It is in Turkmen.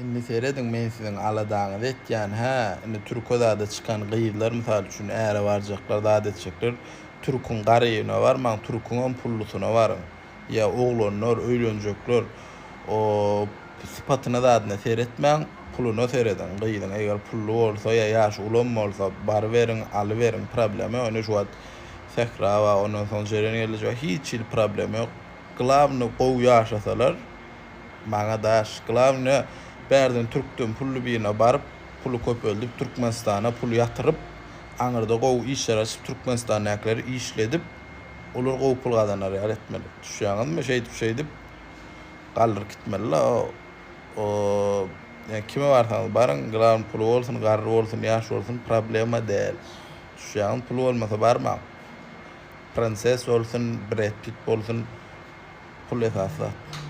Indi seyredin men sizin aladaňyz etýän indi Türk'e da çıkan gyýylar mysal üçin äre barjaklar da edecekler. Türk'ün garyna barmaň, Türk'ün pullusyna barın. Ya oglanlar, öýlenjekler. O sypatyna da seyretmäň, puluny seyreden. Gyýdyň eger pullu bolsa ya ýaşy ulan bolsa bar beriň, aly beriň problemi onu şu wagt sekra we ondan soň jeren gelýär. Hiç il problemi ýok. Glavny gowy ýaşasalar maňa daş. Glavny bärden Türkden pullu birine barıp, pulu köp öldüp, Türkmenistana pul ýatyryp, aňyrda gowy işler açyp, Türkmenistannykylary işledip, olar gowy pul gazanary etmeli. Düşýäňizmi? Şey dip, galyr gitmeli la. O yani kime barsaňyz barın, glavny pulu bolsun, garry bolsun, ýaş bolsun, problema däl. Düşýäňiz, pulu bolmasa barmaň. Prenses bolsun, Brad Pitt bolsun, pul esas zat.